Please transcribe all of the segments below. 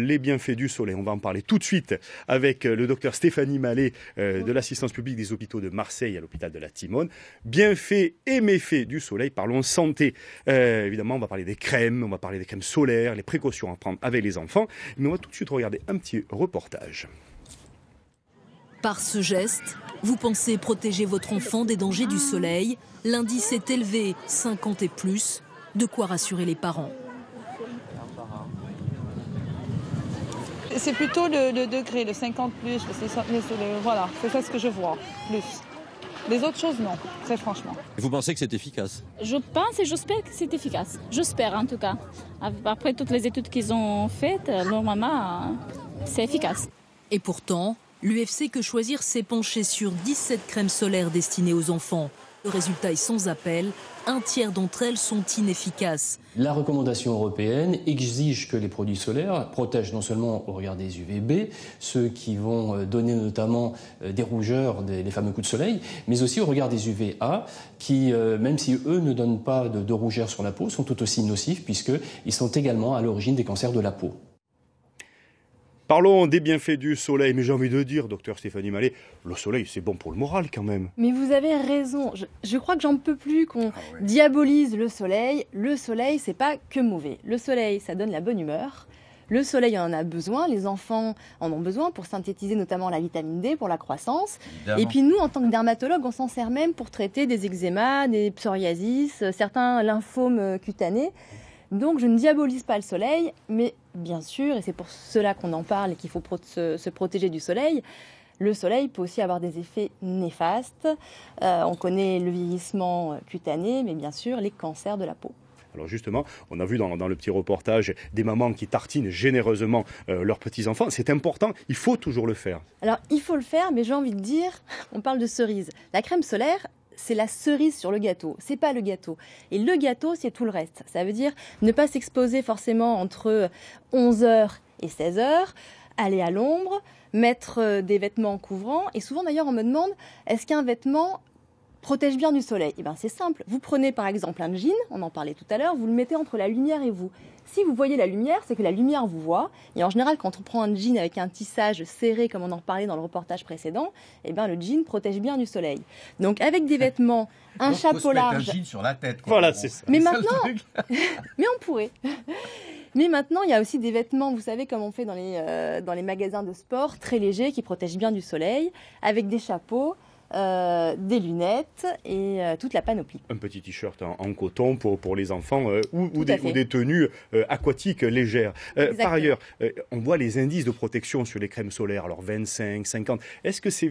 Les bienfaits du soleil, on va en parler tout de suite avec le docteur Stéphanie Mallet de l'assistance publique des hôpitaux de Marseille à l'hôpital de la Timone. Bienfaits et méfaits du soleil, parlons santé. Évidemment, on va parler des crèmes, on va parler des crèmes solaires, les précautions à prendre avec les enfants. Mais on va tout de suite regarder un petit reportage. Par ce geste, vous pensez protéger votre enfant des dangers du soleil. L'indice est élevé, 50 et plus, de quoi rassurer les parents. C'est plutôt le degré, le 50 plus, voilà, c'est ça ce que je vois, plus. Les autres choses, non, très franchement. Vous pensez que c'est efficace? Je pense et j'espère que c'est efficace. J'espère en tout cas. Après toutes les études qu'ils ont faites, normalement, c'est efficace. Et pourtant, l'UFC Que Choisir s'est penché sur 17 crèmes solaires destinées aux enfants. Le résultat est sans appel, un tiers d'entre elles sont inefficaces. La recommandation européenne exige que les produits solaires protègent non seulement au regard des UVB, ceux qui vont donner notamment des rougeurs, les fameux coups de soleil, mais aussi au regard des UVA, qui, même si eux ne donnent pas de rougeurs sur la peau, sont tout aussi nocifs puisqu'ils sont également à l'origine des cancers de la peau. Parlons des bienfaits du soleil, mais j'ai envie de dire, docteur Stéphanie Mallet, le soleil, c'est bon pour le moral quand même. Mais vous avez raison, je crois que j'en peux plus qu'on diabolise le soleil. Le soleil, c'est pas que mauvais. Le soleil, ça donne la bonne humeur. Le soleil en a besoin, les enfants en ont besoin pour synthétiser notamment la vitamine D pour la croissance. Évidemment. Et puis nous, en tant que dermatologues, on s'en sert même pour traiter des eczémas, des psoriasis, certains lymphomes cutanés. Donc je ne diabolise pas le soleil, mais bien sûr, et c'est pour cela qu'on en parle et qu'il faut se protéger du soleil, le soleil peut aussi avoir des effets néfastes. On connaît le vieillissement cutané, mais bien sûr les cancers de la peau. Alors justement, on a vu dans le petit reportage des mamans qui tartinent généreusement leurs petits-enfants. C'est important, il faut toujours le faire. Alors il faut le faire, mais j'ai envie de dire, on parle de cerise. La crème solaire, c'est la cerise sur le gâteau, c'est pas le gâteau. Et le gâteau, c'est tout le reste. Ça veut dire ne pas s'exposer forcément entre 11h et 16h, aller à l'ombre, mettre des vêtements couvrants. Et souvent d'ailleurs, on me demande, est-ce qu'un vêtement protège bien du soleil? Eh bien c'est simple, vous prenez par exemple un jean, on en parlait tout à l'heure, vous le mettez entre la lumière et vous. Si vous voyez la lumière, c'est que la lumière vous voit. Et en général, quand on prend un jean avec un tissage serré, comme on en parlait dans le reportage précédent, eh bien, le jean protège bien du soleil. Donc, avec des vêtements, un chapeau large... un jean sur la tête. Quoi. Voilà, c'est ça. Mais maintenant... Mais on pourrait. Mais maintenant, il y a aussi des vêtements, vous savez, comme on fait dans les magasins de sport, très légers, qui protègent bien du soleil, avec des chapeaux, des lunettes et toute la panoplie. Un petit t-shirt en coton pour les enfants ou des tenues aquatiques légères. Par ailleurs, on voit les indices de protection sur les crèmes solaires, alors 25, 50. Est-ce que c'est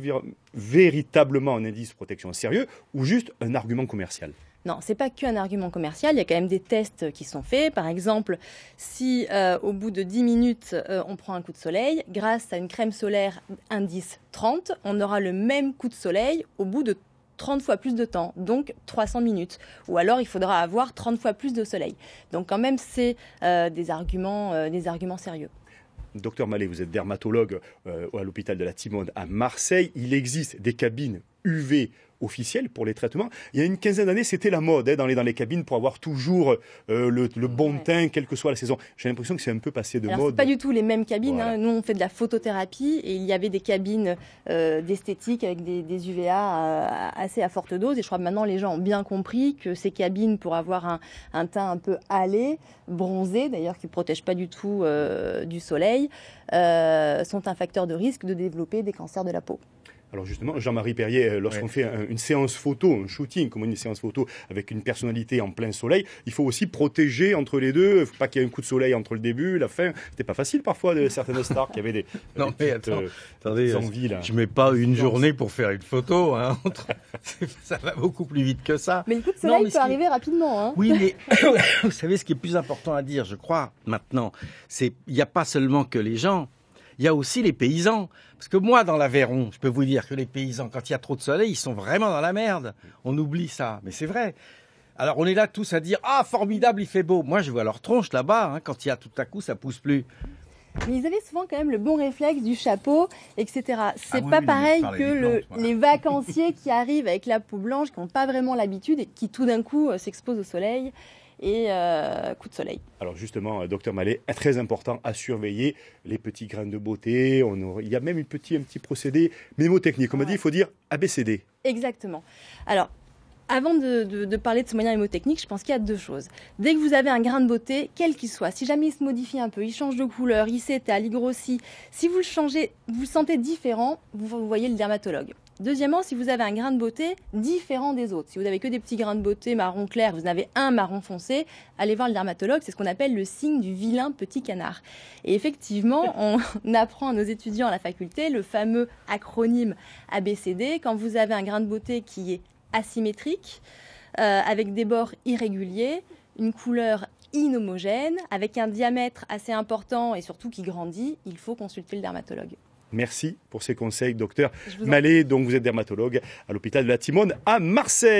véritablement un indice de protection sérieux ou juste un argument commercial ? Non, c'est pas qu'un argument commercial, il y a quand même des tests qui sont faits. Par exemple, si au bout de 10 minutes, on prend un coup de soleil, grâce à une crème solaire indice 30, on aura le même coup de soleil au bout de 30 fois plus de temps, donc 300 minutes. Ou alors, il faudra avoir 30 fois plus de soleil. Donc quand même, c'est des arguments sérieux. Docteur Mallet, vous êtes dermatologue à l'hôpital de la Timone à Marseille. Il existe des cabines UV officielles pour les traitements. Il y a une quinzaine d'années, c'était la mode dans les cabines pour avoir toujours le bon teint, quelle que soit la saison. J'ai l'impression que c'est un peu passé de mode. C'est pas du tout les mêmes cabines. Voilà. Nous, on fait de la photothérapie et il y avait des cabines d'esthétique avec des UVA assez à forte dose. Et je crois que maintenant, les gens ont bien compris que ces cabines, pour avoir un teint un peu hâlé, bronzé, d'ailleurs, qui ne protègent pas du tout du soleil, sont un facteur de risque de développer des cancers de la peau. Alors justement, Jean-Marie Perrier, lorsqu'on fait une séance photo, un shooting, comme une séance photo avec une personnalité en plein soleil, il faut aussi protéger entre les deux. Il ne faut pas qu'il y ait un coup de soleil entre le début, la fin. C'était pas facile parfois de certaines stars qui avaient des attendez, envies. Là. Je mets pas une journée pour faire une photo. Hein, ça va beaucoup plus vite que ça. Mais le coup de soleil peut arriver rapidement. Hein. Oui, mais vous savez, ce qui est plus important à dire, je crois, maintenant, c'est il n'y a pas seulement que les gens. Il y a aussi les paysans. Parce que moi, dans l'Aveyron, je peux vous dire que les paysans, quand il y a trop de soleil, ils sont vraiment dans la merde. On oublie ça. Mais c'est vrai. Alors, on est là tous à dire « Ah, formidable, il fait beau ». Moi, je vois leur tronche là-bas. Hein, quand il y a tout à coup, ça pousse plus. Mais ils avaient souvent quand même le bon réflexe du chapeau, etc. C'est pas pareil que les vacanciers qui arrivent avec la peau blanche, qui n'ont pas vraiment l'habitude et qui tout d'un coup s'exposent au soleil. et coup de soleil. Alors justement, docteur Mallet, très important à surveiller les petits grains de beauté. Il y a même un petit procédé mémotechnique. Comme on dit, il faut dire ABCD. Exactement. Alors, avant de parler de ce moyen mémotechnique, je pense qu'il y a deux choses. Dès que vous avez un grain de beauté, quel qu'il soit, si jamais il se modifie un peu, il change de couleur, il s'étale, il grossit, si vous le changez, vous le sentez différent, vous voyez le dermatologue. Deuxièmement, si vous avez un grain de beauté différent des autres, si vous n'avez que des petits grains de beauté marron clair, vous en avez un marron foncé, allez voir le dermatologue, c'est ce qu'on appelle le signe du vilain petit canard. Et effectivement, on apprend à nos étudiants à la faculté le fameux acronyme ABCD. Quand vous avez un grain de beauté qui est asymétrique, avec des bords irréguliers, une couleur inhomogène, avec un diamètre assez important et surtout qui grandit, il faut consulter le dermatologue. Merci pour ces conseils, docteur Mallet. Donc vous êtes dermatologue à l'hôpital de la Timone à Marseille.